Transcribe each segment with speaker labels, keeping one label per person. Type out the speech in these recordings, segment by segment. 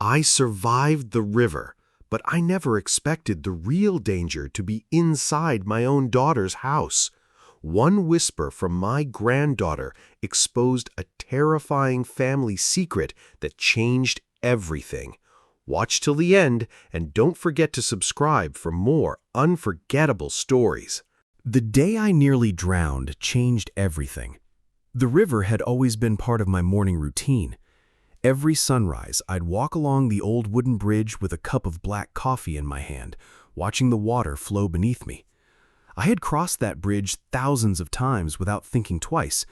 Speaker 1: I survived the river, but I never expected the real danger to be inside my own daughter's house. One whisper from my granddaughter exposed a terrifying family secret that changed everything. Watch till the end, and don't forget to subscribe for more unforgettable stories.
Speaker 2: The day I nearly drowned changed everything. The river had always been part of my morning routine. Every sunrise, I'd walk along the old wooden bridge with a cup of black coffee in my hand, watching the water flow beneath me. I had crossed that bridge thousands of times without thinking twice,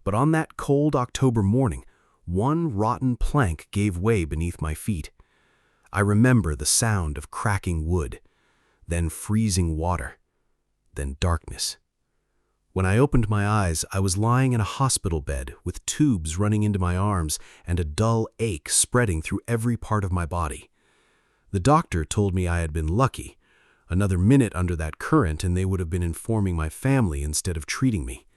Speaker 2: but on that cold October morning, one rotten plank gave way beneath my feet. I remember the sound of cracking wood, then freezing water, then darkness. When I opened my eyes, I was lying in a hospital bed with tubes running into my arms and a dull ache spreading through every part of my body. The doctor told me I had been lucky. Another minute under that current and they would have been informing my family instead of treating me.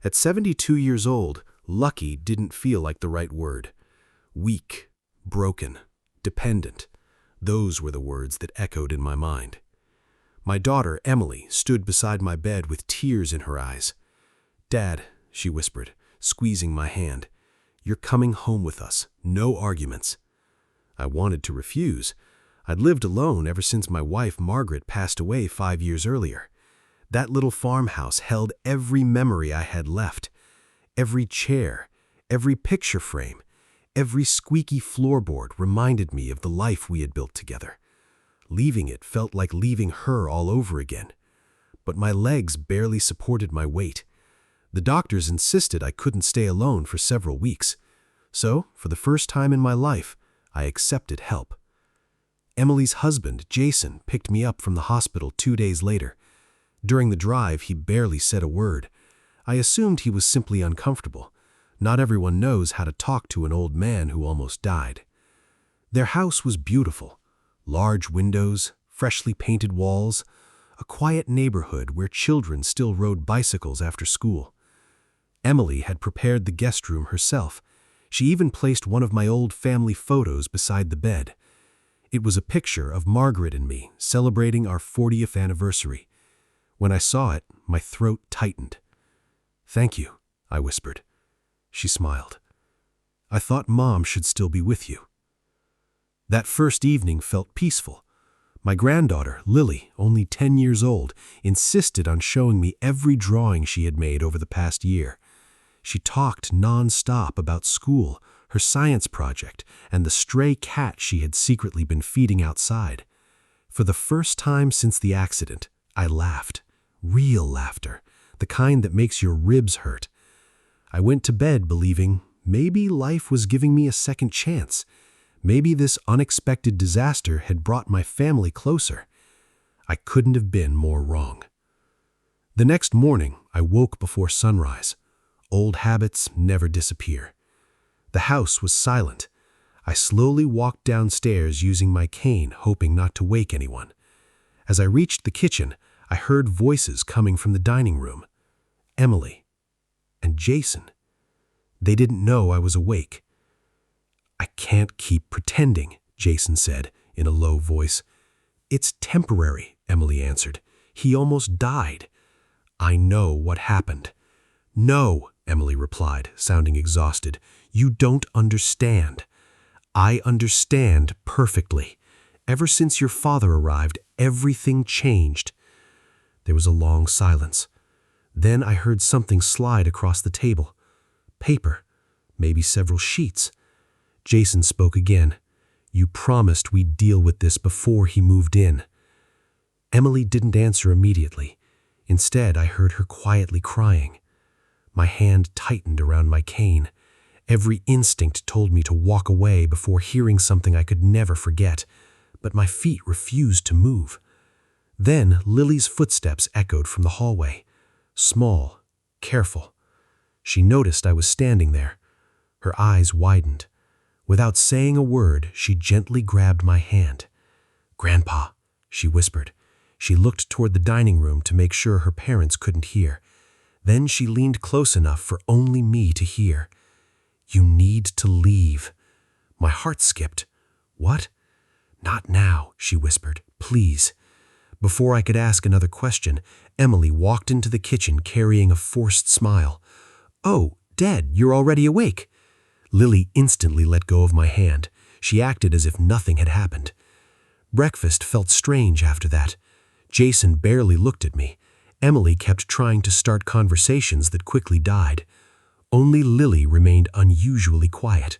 Speaker 2: At 72 years old, lucky didn't feel like the right word. Weak, broken, dependent. Those were the words that echoed in my mind. My daughter, Emily, stood beside my bed with tears in her eyes. "Dad," she whispered, squeezing my hand, "you're coming home with us. No arguments." I wanted to refuse. I'd lived alone ever since my wife, Margaret, passed away 5 years earlier. That little farmhouse held every memory I had left. Every chair, every picture frame, every squeaky floorboard reminded me of the life we had built together. Leaving it felt like leaving her all over again. But my legs barely supported my weight. The doctors insisted I couldn't stay alone for several weeks. So, for the first time in my life, I accepted help. Emily's husband, Jason, picked me up from the hospital 2 days later. During the drive, he barely said a word. I assumed he was simply uncomfortable. Not everyone knows how to talk to an old man who almost died. Their house was beautiful. Large windows, freshly painted walls, a quiet neighborhood where children still rode bicycles after school. Emily had prepared the guest room herself. She even placed one of my old family photos beside the bed. It was a picture of Margaret and me celebrating our 40th anniversary. When I saw it, my throat tightened. "Thank you," I whispered. She smiled. "I thought Mom should still be with you." That first evening felt peaceful. My granddaughter, Lily, only 10 years old, insisted on showing me every drawing she had made over the past year. She talked non-stop about school, her science project, and the stray cat she had secretly been feeding outside. For the first time since the accident, I laughed. Real laughter, the kind that makes your ribs hurt. I went to bed believing maybe life was giving me a second chance. Maybe this unexpected disaster had brought my family closer. I couldn't have been more wrong. The next morning, I woke before sunrise. Old habits never disappear. The house was silent. I slowly walked downstairs using my cane, hoping not to wake anyone. As I reached the kitchen, I heard voices coming from the dining room. Emily and Jason. They didn't know I was awake. "I can't keep pretending," Jason said in a low voice. "It's temporary," Emily answered. "He almost died." "I know what happened." "No," Emily replied, sounding exhausted. "You don't understand." "I understand perfectly. Ever since your father arrived, everything changed." There was a long silence. Then I heard something slide across the table. Paper, maybe several sheets. Jason spoke again. "You promised we'd deal with this before he moved in." Emily didn't answer immediately. Instead, I heard her quietly crying. My hand tightened around my cane. Every instinct told me to walk away before hearing something I could never forget, but my feet refused to move. Then Lily's footsteps echoed from the hallway. Small, careful. She noticed I was standing there. Her eyes widened. Without saying a word, she gently grabbed my hand. "Grandpa," she whispered. She looked toward the dining room to make sure her parents couldn't hear. Then she leaned close enough for only me to hear. "You need to leave." My heart skipped. "What?" "Not now," she whispered. "Please." Before I could ask another question, Emily walked into the kitchen carrying a forced smile. "Oh, Dad, you're already awake." Lily instantly let go of my hand. She acted as if nothing had happened. Breakfast felt strange after that. Jason barely looked at me. Emily kept trying to start conversations that quickly died. Only Lily remained unusually quiet.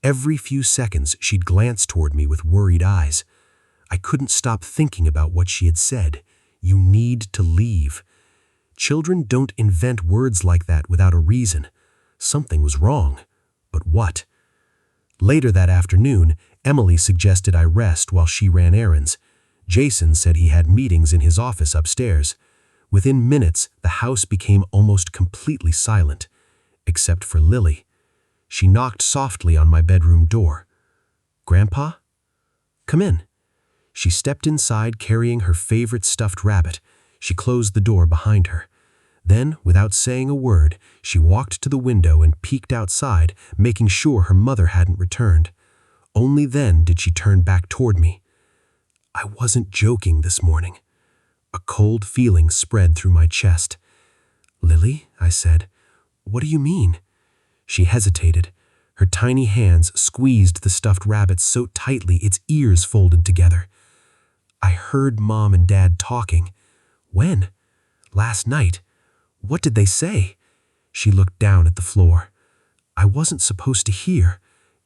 Speaker 2: Every few seconds, she'd glance toward me with worried eyes. I couldn't stop thinking about what she had said. "You need to leave." Children don't invent words like that without a reason. Something was wrong. But what? Later that afternoon, Emily suggested I rest while she ran errands. Jason said he had meetings in his office upstairs. Within minutes, the house became almost completely silent, except for Lily. She knocked softly on my bedroom door. "Grandpa? Come in." She stepped inside carrying her favorite stuffed rabbit. She closed the door behind her. Then, without saying a word, she walked to the window and peeked outside, making sure her mother hadn't returned. Only then did she turn back toward me. I wasn't joking this morning. A cold feeling spread through my chest. "Lily," I said, "what do you mean?" She hesitated. Her tiny hands squeezed the stuffed rabbit so tightly its ears folded together. "I heard Mom and Dad talking." "When?" "Last night." "What did they say?" She looked down at the floor. "I wasn't supposed to hear."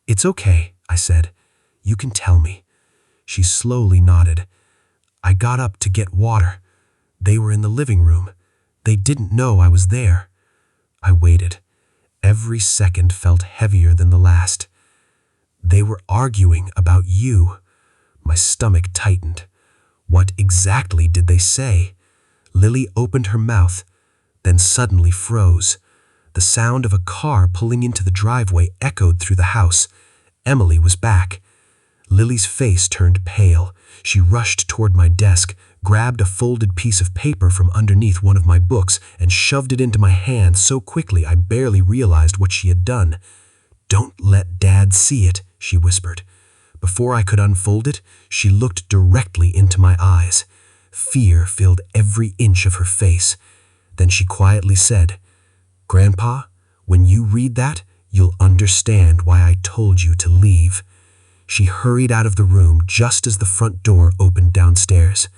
Speaker 2: "It's okay," I said. "You can tell me." She slowly nodded. "I got up to get water. They were in the living room. They didn't know I was there." I waited. Every second felt heavier than the last. "They were arguing about you." My stomach tightened. What exactly did they say? Lily opened her mouth, then suddenly froze. The sound of a car pulling into the driveway echoed through the house. Emily was back. Lily's face turned pale. She rushed toward my desk, grabbed a folded piece of paper from underneath one of my books, and shoved it into my hand so quickly I barely realized what she had done. "Don't let Dad see it," she whispered. Before I could unfold it, she looked directly into my eyes. Fear filled every inch of her face. Then she quietly said, "Grandpa, when you read that, you'll understand why I told you to leave." She hurried out of the room just as the front door opened downstairs.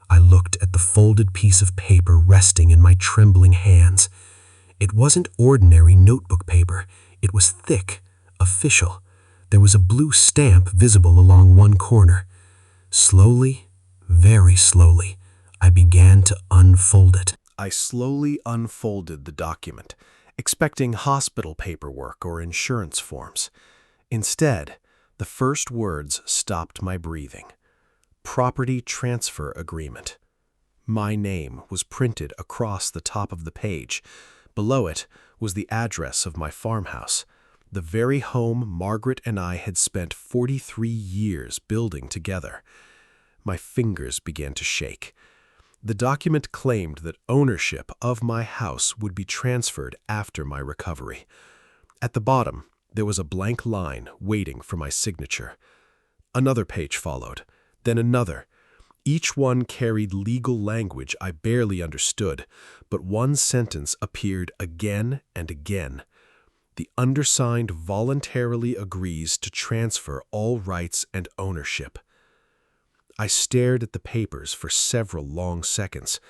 Speaker 2: I looked at the folded piece of paper resting in my trembling hands. It wasn't ordinary notebook paper. It was thick, official. There was a blue stamp visible along one corner. Slowly, very slowly, I began to unfold it. I slowly unfolded the document, expecting hospital paperwork or insurance forms. Instead, the first words stopped my breathing. Property transfer agreement. My name was printed across the top of the page. Below it was the address of my farmhouse, the very home Margaret and I had spent 43 years building together. My fingers began to shake. The document claimed that ownership of my house would be transferred after my recovery. At the bottom, there was a blank line waiting for my signature. Another page followed, then another. Each one carried legal language I barely understood, but one sentence appeared again and again. The undersigned voluntarily agrees to transfer all rights and ownership. I stared at the papers for several long seconds.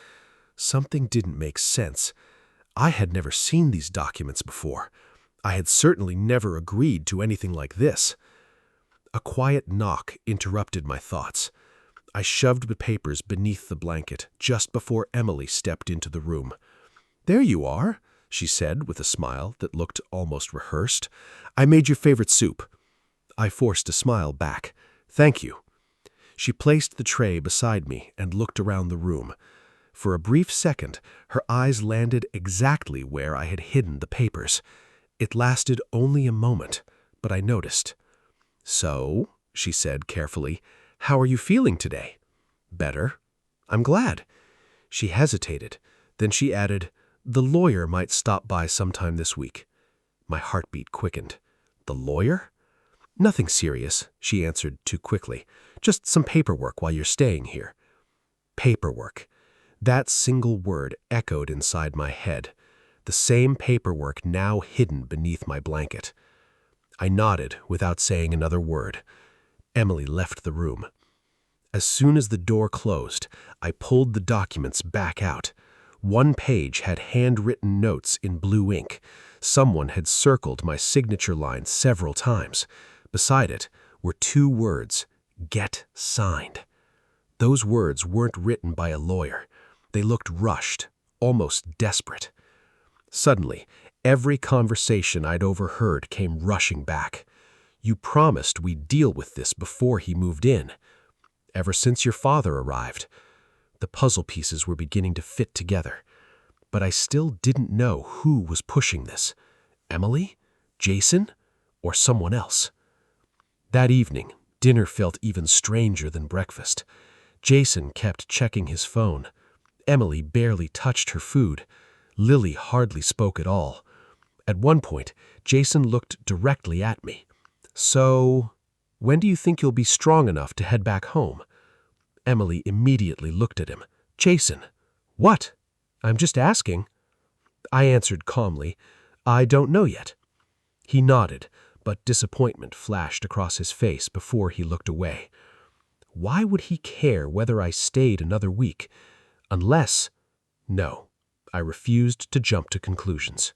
Speaker 2: Something didn't make sense. I had never seen these documents before. I had certainly never agreed to anything like this. A quiet knock interrupted my thoughts. I shoved the papers beneath the blanket just before Emily stepped into the room. "There you are," she said with a smile that looked almost rehearsed. "I made your favorite soup." I forced a smile back. "Thank you." She placed the tray beside me and looked around the room. For a brief second, her eyes landed exactly where I had hidden the papers. It lasted only a moment, but I noticed. "So," she said carefully, "how are you feeling today?" "Better." "I'm glad." She hesitated. Then she added, "The lawyer might stop by sometime this week." My heartbeat quickened. "The lawyer?"
Speaker 1: "Nothing serious," she answered too quickly. "Just some paperwork while you're staying here." Paperwork. That single word echoed inside my head. The same paperwork now hidden beneath my blanket. I nodded without saying another word. Emily left the room. As soon as the door closed, I pulled the documents back out. One page had handwritten notes in blue ink. Someone had circled my signature line several times. Beside it were two words, "Get signed." Those words weren't written by a lawyer. They looked rushed, almost desperate. Suddenly, every conversation I'd overheard came rushing back. "You promised we'd deal with this before he moved in." "Ever since your father arrived." The puzzle pieces were beginning to fit together. But I still didn't know who was pushing this. Emily? Jason? Or someone else? That evening, dinner felt even stranger than breakfast. Jason kept checking his phone. Emily barely touched her food. Lily hardly spoke at all. At one point, Jason looked directly at me. "So, when do you think you'll be strong enough to head back home?" Emily immediately looked at him. "Jason, what? I'm just asking." I answered calmly, "I don't know yet." He nodded, but disappointment flashed across his face before he looked away. Why would he care whether I stayed another week? Unless... No, I refused to jump to conclusions.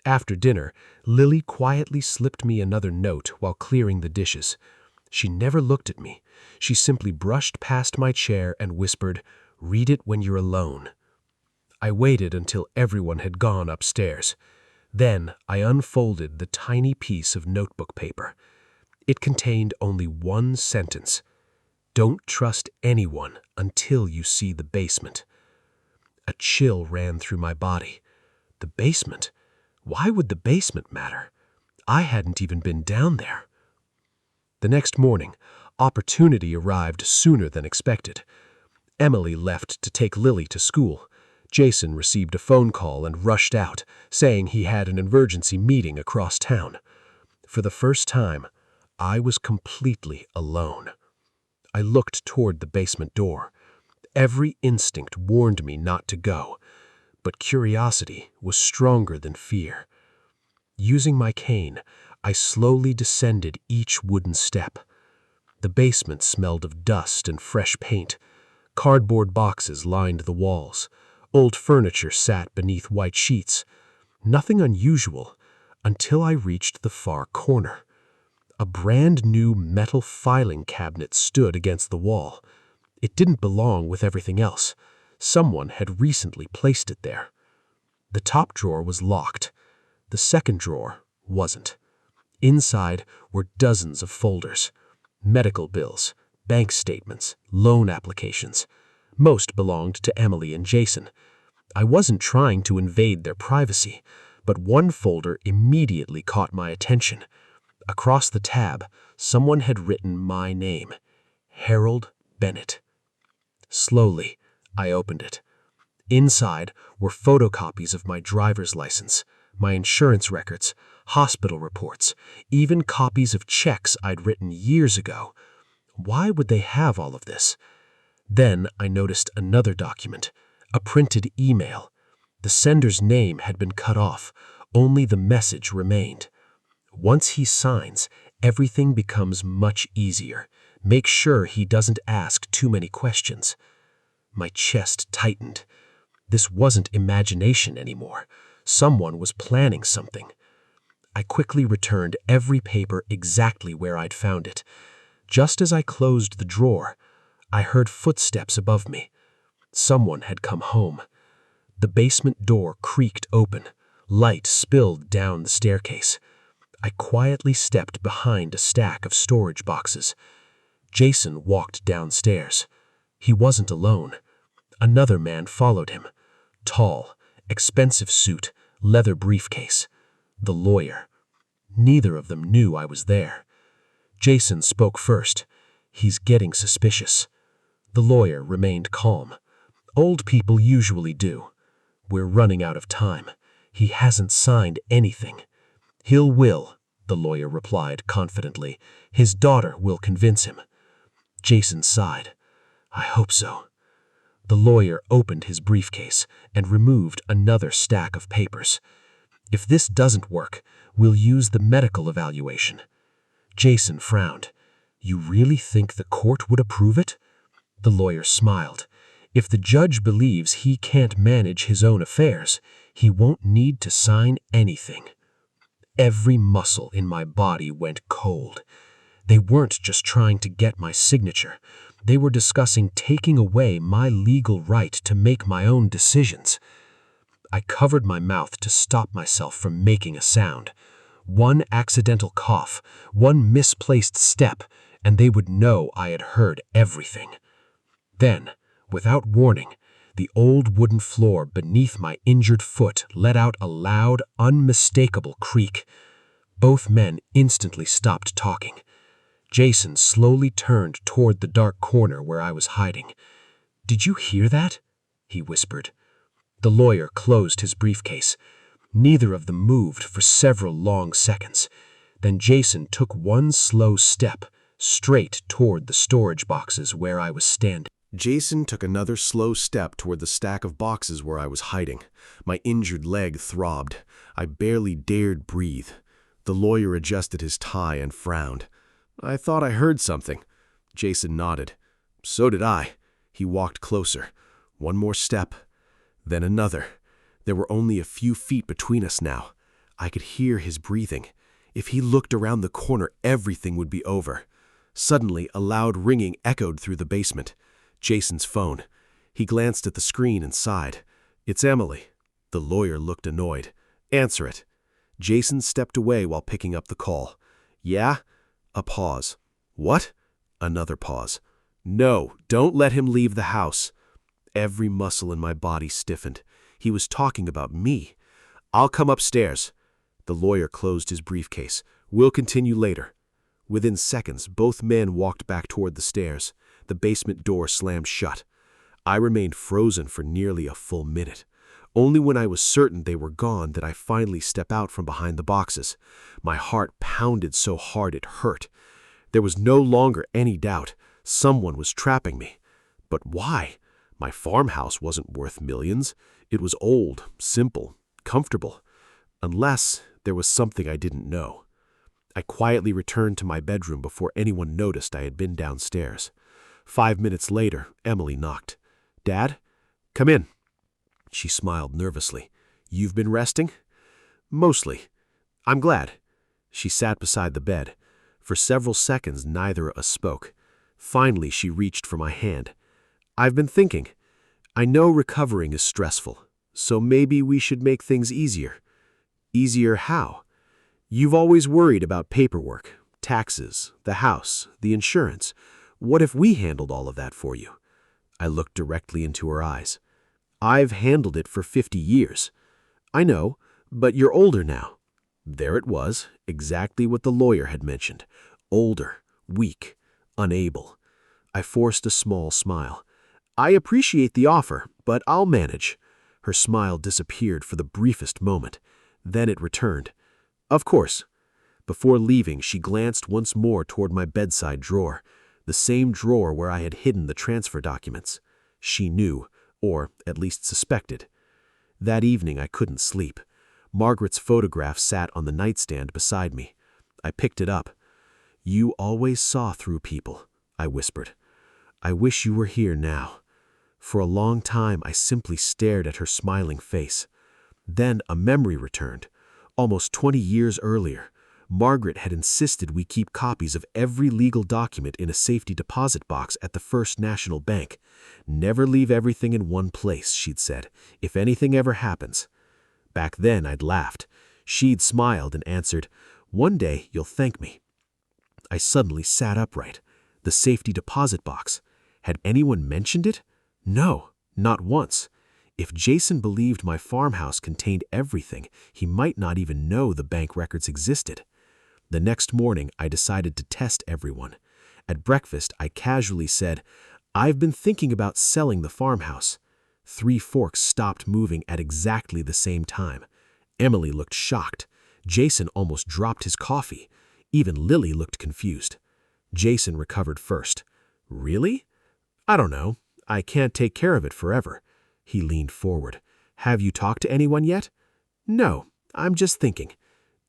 Speaker 1: After dinner, Lily quietly slipped me another note while clearing the dishes. She never looked at me. She simply brushed past my chair and whispered, "Read it when you're alone." I waited until everyone had gone upstairs. Then I unfolded the tiny piece of notebook paper. It contained only one sentence. "Don't trust anyone until you see the basement." A chill ran through my body. The basement? Why would the basement matter? I hadn't even been down there. The next morning, opportunity arrived sooner than expected. Emily left to take Lily to school. Jason received a phone call and rushed out, saying he had an emergency meeting across town. For the first time, I was completely alone. I looked toward the basement door. Every instinct warned me not to go, but curiosity was stronger than fear. Using my cane, I slowly descended each wooden step. The basement smelled of dust and fresh paint. Cardboard boxes lined the walls. Old furniture sat beneath white sheets. Nothing unusual until I reached the far corner. A brand new metal filing cabinet stood against the wall. It didn't belong with everything else. Someone had recently placed it there. The top drawer was locked. The second drawer wasn't. Inside were dozens of folders. Medical bills, bank statements, loan applications. Most belonged to Emily and Jason. I wasn't trying to invade their privacy, but one folder immediately caught my attention. Across the tab, someone had written my name, Harold Bennett. Slowly, I opened it. Inside were photocopies of my driver's license, my insurance records, hospital reports, even copies of checks I'd written years ago. Why would they have all of this? Then I noticed another document, a printed email. The sender's name had been cut off. Only the message remained. Once he signs, everything becomes much easier. Make sure he doesn't ask too many questions. My chest tightened. This wasn't imagination anymore. Someone was planning something. I quickly returned every paper exactly where I'd found it. Just as I closed the drawer, I heard footsteps above me. Someone had come home. The basement door creaked open. Light spilled down the staircase. I quietly stepped behind a stack of storage boxes. Jason walked downstairs. He wasn't alone. Another man followed him. Tall, expensive suit, leather briefcase. The lawyer. Neither of them knew I was there. Jason spoke first. "He's getting suspicious." The lawyer remained calm. "Old people usually do. We're running out of time. He hasn't signed anything." "He'll will," the the lawyer replied confidently. "His daughter will convince him." Jason sighed. "I hope so." The lawyer opened his briefcase and removed another stack of papers. "If this doesn't work, we'll use the medical evaluation." Jason frowned. "You really think the court would approve it?" The lawyer smiled. "If the judge believes he can't manage his own affairs, he won't need to sign anything." Every muscle in my body went cold. They weren't just trying to get my signature. They were discussing taking away my legal right to make my own decisions. I covered my mouth to stop myself from making a sound. One accidental cough, one misplaced step, and they would know I had heard everything. Then, without warning, the old wooden floor beneath my injured foot let out a loud, unmistakable creak. Both men instantly stopped talking. Jason slowly turned toward the dark corner where I was hiding. "Did you hear that?" he whispered. The lawyer closed his briefcase. Neither of them moved for several long seconds. Then Jason took one slow step, straight toward the storage boxes where I was standing.
Speaker 2: Jason took another slow step toward the stack of boxes where I was hiding. My injured leg throbbed. I barely dared breathe. The lawyer adjusted his tie and frowned. "I thought I heard something." Jason nodded. "So did I." He walked closer. One more step, then another. There were only a few feet between us now. I could hear his breathing. If he looked around the corner, everything would be over. Suddenly, a loud ringing echoed through the basement. Jason's phone. He glanced at the screen and sighed. "It's Emily." The lawyer looked annoyed. "Answer it." Jason stepped away while picking up the call. "Yeah?" A pause. "What?" Another pause. "No, don't let him leave the house." Every muscle in my body stiffened. He was talking about me. "I'll come upstairs." The lawyer closed his briefcase. "We'll continue later." Within seconds, both men walked back toward the stairs. The basement door slammed shut. I remained frozen for nearly a full minute. Only when I was certain they were gone did I finally step out from behind the boxes. My heart pounded so hard it hurt. There was no longer any doubt. Someone was trapping me. But why? My farmhouse wasn't worth millions. It was old, simple, comfortable. Unless there was something I didn't know. I quietly returned to my bedroom before anyone noticed I had been downstairs. 5 minutes later, Emily knocked. "Dad? Come in." She smiled nervously. "You've been resting?" "Mostly." "I'm glad." She sat beside the bed. For several seconds, neither of us spoke. Finally, she reached for my hand. "I've been thinking. I know recovering is stressful, so maybe we should make things easier." "Easier how?" "You've always worried about paperwork, taxes, the house, the insurance. What if we handled all of that for you?" I looked directly into her eyes. "I've handled it for 50 years. "I know, but you're older now." There it was, exactly what the lawyer had mentioned. Older, weak, unable. I forced a small smile. "I appreciate the offer, but I'll manage." Her smile disappeared for the briefest moment. Then it returned. "Of course." Before leaving, she glanced once more toward my bedside drawer, the same drawer where I had hidden the transfer documents. She knew, or at least suspected. That evening I couldn't sleep. Margaret's photograph sat on the nightstand beside me. I picked it up. "You always saw through people," I whispered. "I wish you were here now." For a long time I simply stared at her smiling face. Then a memory returned. Almost 20 years earlier, Margaret had insisted we keep copies of every legal document in a safety deposit box at the First National Bank. "Never leave everything in one place," she'd said, "if anything ever happens." Back then I'd laughed. She'd smiled and answered, "One day you'll thank me." I suddenly sat upright. The safety deposit box. Had anyone mentioned it? No, not once. If Jason believed my farmhouse contained everything, he might not even know the bank records existed. The next morning, I decided to test everyone. At breakfast, I casually said, "I've been thinking about selling the farmhouse." 3 forks stopped moving at exactly the same time. Emily looked shocked. Jason almost dropped his coffee. Even Lily looked confused. Jason recovered first. Really? I don't know. I can't take care of it forever. He leaned forward. Have you talked to anyone yet? No, I'm just thinking.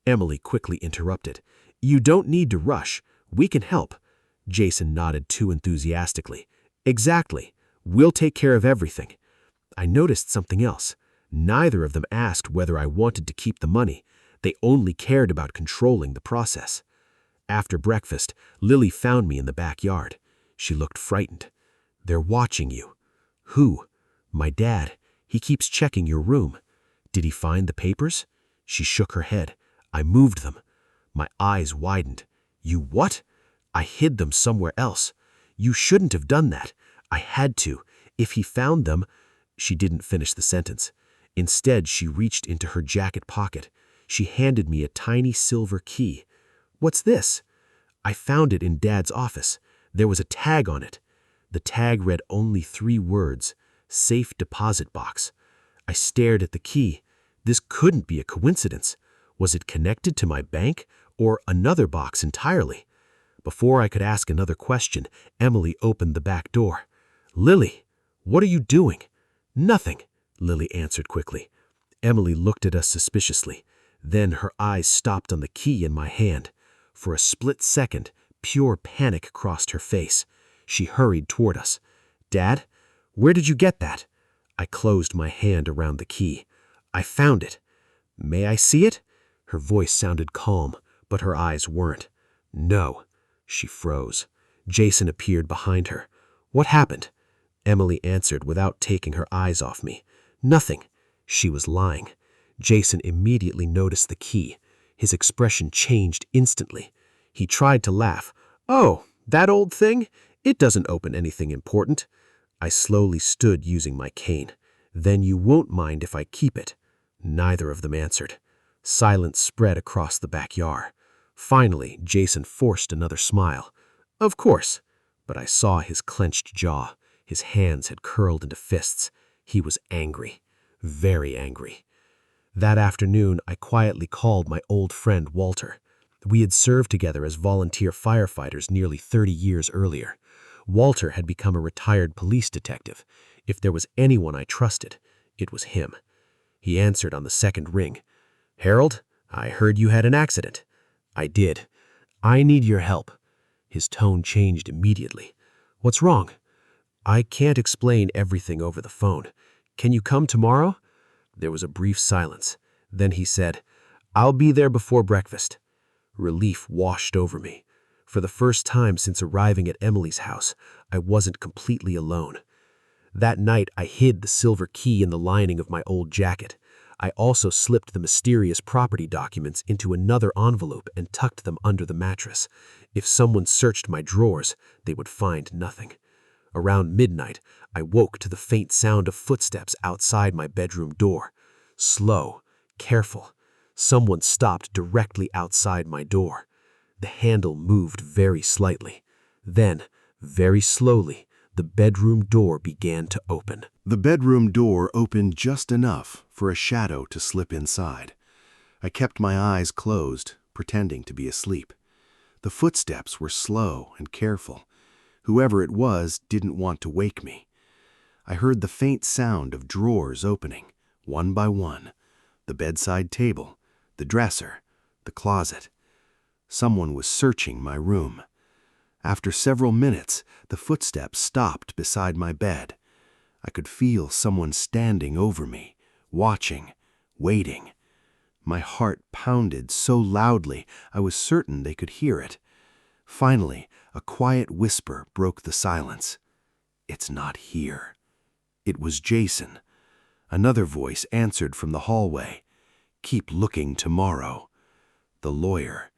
Speaker 2: Emily quickly interrupted. You don't need to rush. We can help. Jason nodded too enthusiastically. Exactly. We'll take care of everything. I noticed something else. Neither of them asked whether I wanted to keep the money. They only cared about controlling the process. After breakfast, Lily found me in the backyard. She looked frightened. They're watching you. Who? My dad. He keeps checking your room. Did he find the papers? She shook her head. I moved them. My eyes widened. You what? I hid them somewhere else. You shouldn't have done that. I had to. If he found them... She didn't finish the sentence. Instead, she reached into her jacket pocket. She handed me a tiny silver key. What's this? I found it in Dad's office. There was a tag on it. The tag read only 3 words, safe deposit box. I stared at the key. This couldn't be a coincidence. Was it connected to my bank or another box entirely? Before I could ask another question, Emily opened the back door. Lily, what are you doing? Nothing, Lily answered quickly. Emily looked at us suspiciously. Then her eyes stopped on the key in my hand. For a split second, pure panic crossed her face. She hurried toward us. Dad, where did you get that? I closed my hand around the key. I found it. May I see it? Her voice sounded calm, but her eyes weren't. No. She froze. Jason appeared behind her. What happened? Emily answered without taking her eyes off me. Nothing. She was lying. Jason immediately noticed the key. His expression changed instantly. He tried to laugh. Oh, that old thing? It doesn't open anything important. I slowly stood using my cane. Then you won't mind if I keep it. Neither of them answered. Silence spread across the backyard. Finally, Jason forced another smile. Of course. But I saw his clenched jaw. His hands had curled into fists. He was angry. Very angry. That afternoon, I quietly called my old friend Walter. We had served together as volunteer firefighters nearly 30 years earlier. Walter had become a retired police detective. If there was anyone I trusted, it was him. He answered on the second ring. Harold, I heard you had an accident. I did. I need your help. His tone changed immediately. What's wrong? I can't explain everything over the phone. Can you come tomorrow? There was a brief silence. Then he said, I'll be there before breakfast. Relief washed over me. For the first time since arriving at Emily's house, I wasn't completely alone. That night, I hid the silver key in the lining of my old jacket. I also slipped the mysterious property documents into another envelope and tucked them under the mattress. If someone searched my drawers, they would find nothing. Around midnight, I woke to the faint sound of footsteps outside my bedroom door. Slow, careful. Someone stopped directly outside my door. The handle moved very slightly. Then, very slowly, the bedroom door began to open.
Speaker 1: The bedroom door opened just enough for a shadow to slip inside. I kept my eyes closed, pretending to be asleep. The footsteps were slow and careful. Whoever it was didn't want to wake me. I heard the faint sound of drawers opening, one by one. The bedside table, the dresser, the closet. Someone was searching my room. After several minutes, the footsteps stopped beside my bed. I could feel someone standing over me, watching, waiting. My heart pounded so loudly I was certain they could hear it. Finally, a quiet whisper broke the silence. It's not here. It was Jason. Another voice answered from the hallway. Keep looking tomorrow. The lawyer.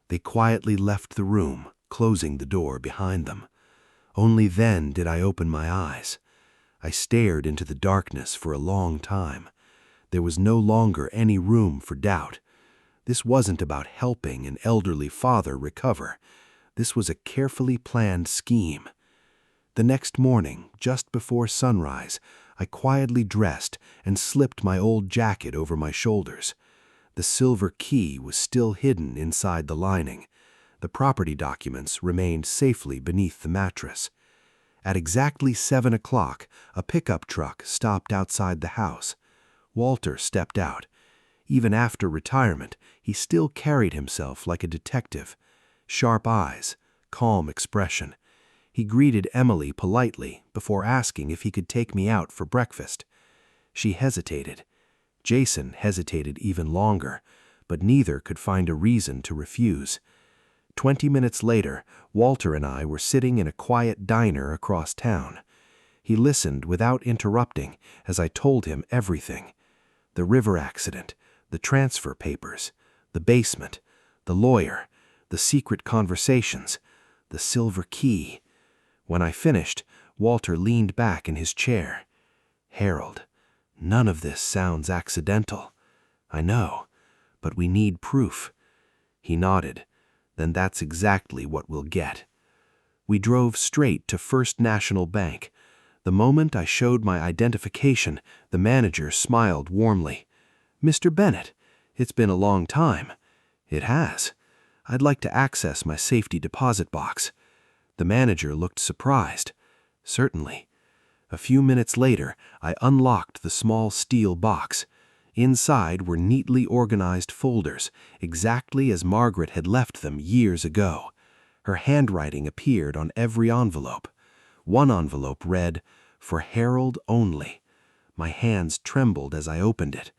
Speaker 1: They quietly left the room, closing the door behind them. Only then did I open my eyes. I stared into the darkness for a long time. There was no longer any room for doubt. This wasn't about helping an elderly father recover. This was a carefully planned scheme. The next morning, just before sunrise, I quietly dressed and slipped my old jacket over my shoulders.
Speaker 2: The silver key was still hidden inside the lining. The property documents remained safely beneath the mattress. At exactly 7 o'clock, a pickup truck stopped outside the house. Walter stepped out. Even after retirement, he still carried himself like a detective. Sharp eyes, calm expression. He greeted Emily politely before asking if he could take me out for breakfast. She hesitated. Jason hesitated even longer, but neither could find a reason to refuse. 20 minutes later, Walter and I were sitting in a quiet diner across town. He listened without interrupting as I told him everything. The river accident, the transfer papers, the basement, the lawyer, the secret conversations, the silver key. When I finished, Walter leaned back in his chair. "Harold, none of this sounds accidental. I know, but we need proof." He nodded. "Then that's exactly what we'll get." We drove straight to First National Bank. The moment I showed my identification, the manager smiled warmly. "Mr. Bennett, it's been a long time." "It has. I'd like to access my safety deposit box." The manager looked surprised. "Certainly." A few minutes later, I unlocked the small steel box. Inside were neatly organized folders, exactly as Margaret had left them years ago. Her handwriting appeared on every envelope. One envelope read, "For Harold only." My hands trembled as I opened it.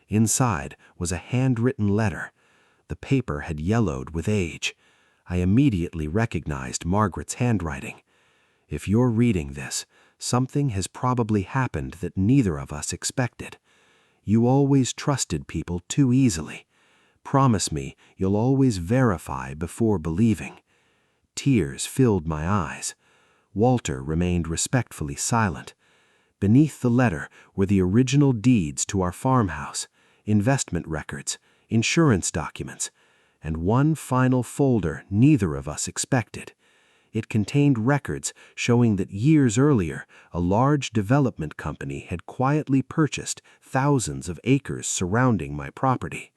Speaker 2: Inside was a handwritten letter. The paper had yellowed with age. I immediately recognized Margaret's handwriting. "If you're reading this, something has probably happened that neither of us expected. You always trusted people too easily. Promise me you'll always verify before believing." Tears filled my eyes. Walter remained respectfully silent. Beneath the letter were the original deeds to our farmhouse, investment records, insurance documents, and one final folder neither of us expected. It contained records showing that years earlier, a large development company had quietly purchased thousands of acres surrounding my property.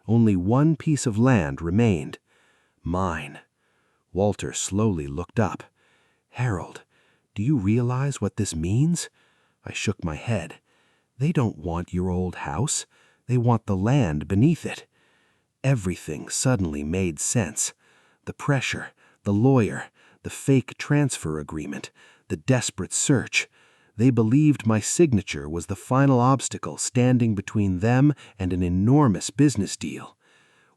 Speaker 2: Only one piece of land remained. Mine. Walter slowly looked up. "Harold, do you realize what this means?" I shook my head. "They don't want your old house. They want the land beneath it." Everything suddenly made sense. The pressure, the lawyer, the fake transfer agreement, the desperate search. They believed my signature was the final obstacle standing between them and an enormous business deal.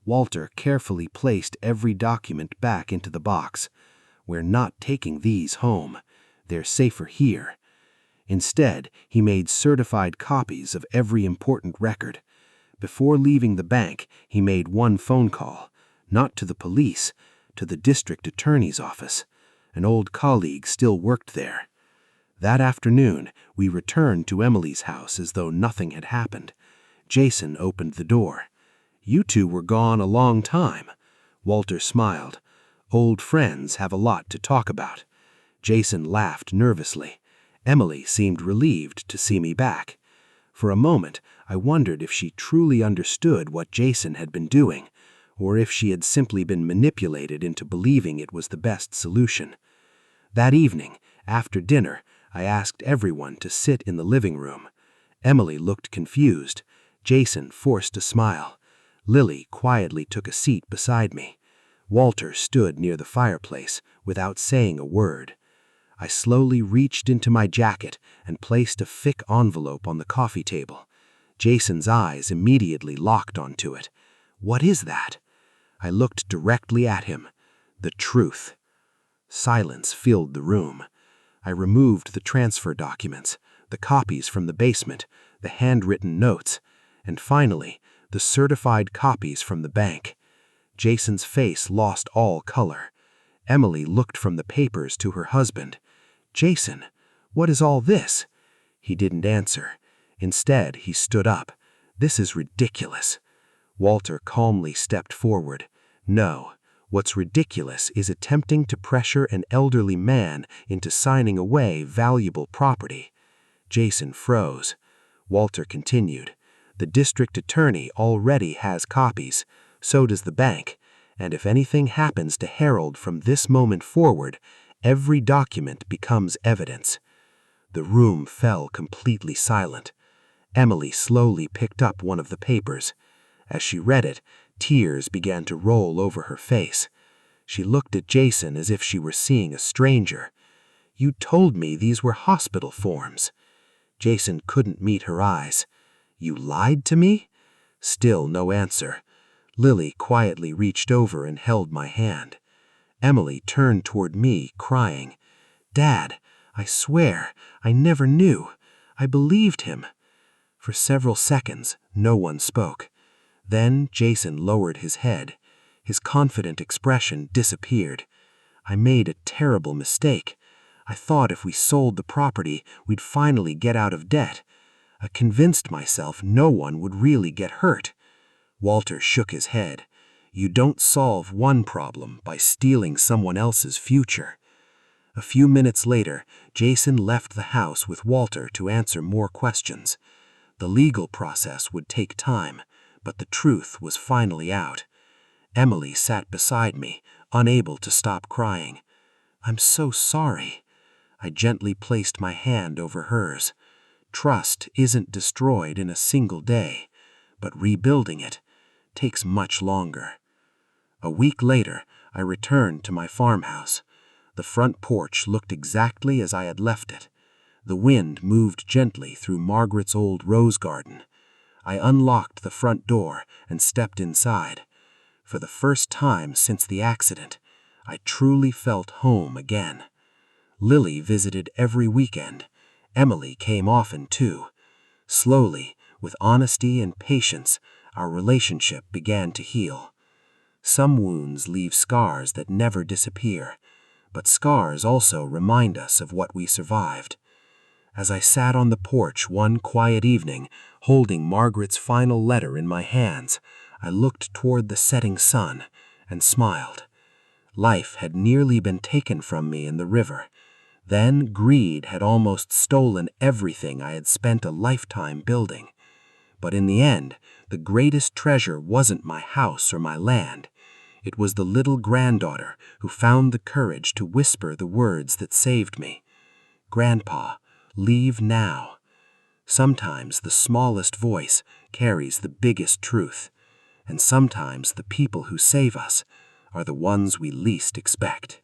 Speaker 2: Walter carefully placed every document back into the box. "We're not taking these home. They're safer here." Instead, he made certified copies of every important record. Before leaving the bank, he made one phone call, not to the police, to the district attorney's office. An old colleague still worked there. That afternoon, we returned to Emily's house as though nothing had happened. Jason opened the door. "You two were gone a long time." Walter smiled. "Old friends have a lot to talk about." Jason laughed nervously. Emily seemed relieved to see me back. For a moment, I wondered if she truly understood what Jason had been doing, or if she had simply been manipulated into believing it was the best solution. That evening, after dinner, I asked everyone to sit in the living room. Emily looked confused. Jason forced a smile. Lily quietly took a seat beside me. Walter stood near the fireplace without saying a word. I slowly reached into my jacket and placed a thick envelope on the coffee table. Jason's eyes immediately locked onto it. "What is that?" I looked directly at him. "The truth." Silence filled the room. I removed the transfer documents, the copies from the basement, the handwritten notes, and finally, the certified copies from the bank. Jason's face lost all color. Emily looked from the papers to her husband. "Jason, what is all this?" He didn't answer. Instead, he stood up. "This is ridiculous." Walter calmly stepped forward. "No, what's ridiculous is attempting to pressure an elderly man into signing away valuable property." Jason froze. Walter continued.
Speaker 3: The district attorney already has copies, so does the bank, and if anything happens to Harold from this moment forward, every document becomes evidence. The room fell completely silent. Emily slowly picked up one of the papers. As she read it, tears began to roll over her face. She looked at Jason as if she were seeing a stranger. "You told me these were hospital forms." Jason couldn't meet her eyes. "You lied to me?" Still no answer. Lily quietly reached over and held my hand. Emily turned toward me, crying, "Dad, I swear, I never knew. I believed him." For several seconds, no one spoke. Then Jason lowered his head. His confident expression disappeared. "I made a terrible mistake. I thought if we sold the property, we'd finally get out of debt. I convinced myself no one would really get hurt." Walter shook his head. "You don't solve one problem by stealing someone else's future." A few minutes later, Jason left the house with Walter to answer more questions. The legal process would take time, but the truth was finally out. Emily sat beside me, unable to stop crying. "I'm so sorry." I gently placed my hand over hers. Trust isn't destroyed in a single day, but rebuilding it takes much longer. A week later, I returned to my farmhouse. The front porch looked exactly as I had left it. The wind moved gently through Margaret's old rose garden. I unlocked the front door and stepped inside. For the first time since the accident, I truly felt home again. Lily visited every weekend. Emily came often too. Slowly, with honesty and patience, our relationship began to heal. Some wounds leave scars that never disappear, but scars also remind us of what we survived. As I sat on the porch one quiet evening, holding Margaret's final letter in my hands, I looked toward the setting sun and smiled. Life had nearly been taken from me in the river. Then greed had almost stolen everything I had spent a lifetime building. But in the end, the greatest treasure wasn't my house or my land. It was the little granddaughter who found the courage to whisper the words that saved me. "Grandpa, leave now." Sometimes the smallest voice carries the biggest truth, and sometimes the people who save us are the ones we least expect.